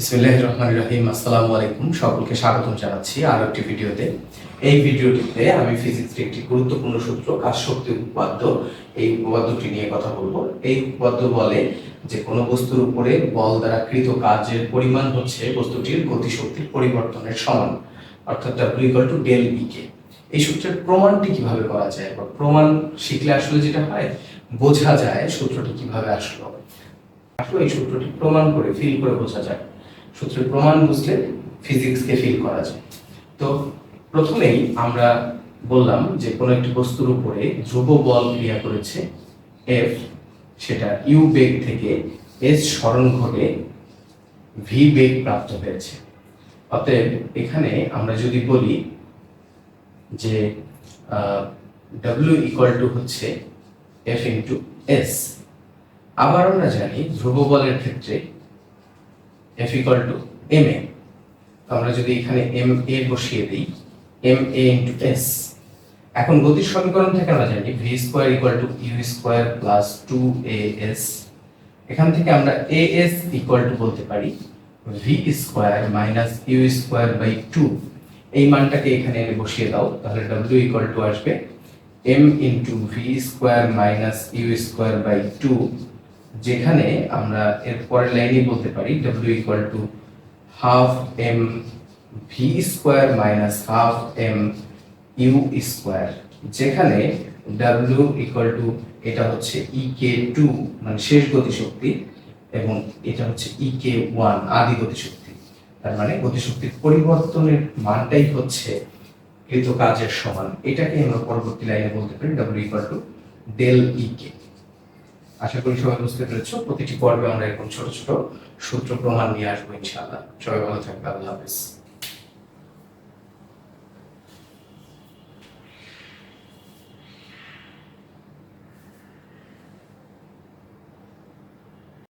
বিসমিল্লাহির রহমানির রহিম। আসসালামু আলাইকুম, সকলকে স্বাগতম জানাচ্ছি আরো একটি ভিডিওতে। এই ভিডিওটিতে আমি ফিজিক্সের একটি গুরুত্বপূর্ণ সূত্র কাজ শক্তি উপপাদ্য, এই উপপাদ্যটি নিয়ে কথা বলবো। এই উপপাদ্য বলে যে কোনো বস্তুর উপরে বল দ্বারা কৃত কাজের পরিমাণ হচ্ছে বস্তুটির গতিশক্তির পরিবর্তনের সমান, অর্থাৎ W=del E এই সূত্রের প্রমাণটি কিভাবে করা যায় বা প্রমাণ শিখলে আসলে যেটা হয় বোঝা যায় সূত্রটি কিভাবে আসলো। আসলে এই সূত্রটি প্রমাণ করে ফিল করে বোঝা যায়। সূত্রের প্রমাণ বুঝলে ফিজিক্সকে ফিল করা যায়। তো প্রথমেই আমরা বললাম যে কোনো একটি বস্তুর উপরে ধ্রুব বল ক্রিয়া করেছে এফ, সেটা ইউ বেগ থেকে এস সরণ ঘটে ভি বেগ প্রাপ্ত হয়েছে। অতএব এখানে আমরা যদি বলি যে W হচ্ছে F ইন্টু এস, আবার আমরা জানি ধ্রুব বলের ক্ষেত্রে F ma। আমরা যদি এখানে ma বসিয়ে দিই ma ইন্টু এস, এখন গতির সমীকরণ থেকে আমরা জানি v² = u² + 2as। এখান থেকে আমরা as বলতে পারি v² - u²/2। এই মানটাকে এখানে এনে বসিয়ে দাও, তাহলে w আসবে m ইন্টু v² - u²/2, যেখানে আমরা এর পরের লাইনে বলতে পারি w ½ m v² - ½ m u², যেখানে w এটা হচ্ছে ek2 মানে শেষ গতিশক্তি এবং এটা হচ্ছে ek1 আদি গতিশক্তি। তার মানে গতিশক্তির পরিবর্তনের মানটাই হচ্ছে কৃত কাজের সমান। এটাকে আমরা পরবর্তী লাইনে বলতে পারি W=del ek। আশা করি সবাই বুঝতে পেরেছো। প্রতিটি পর্বে আমরা এরকম ছোট ছোট সূত্র প্রমাণ নিয়ে আসবো ইনশাআল্লাহ। সবাই ভালো থাকবে, আল্লাহ হাফেজ।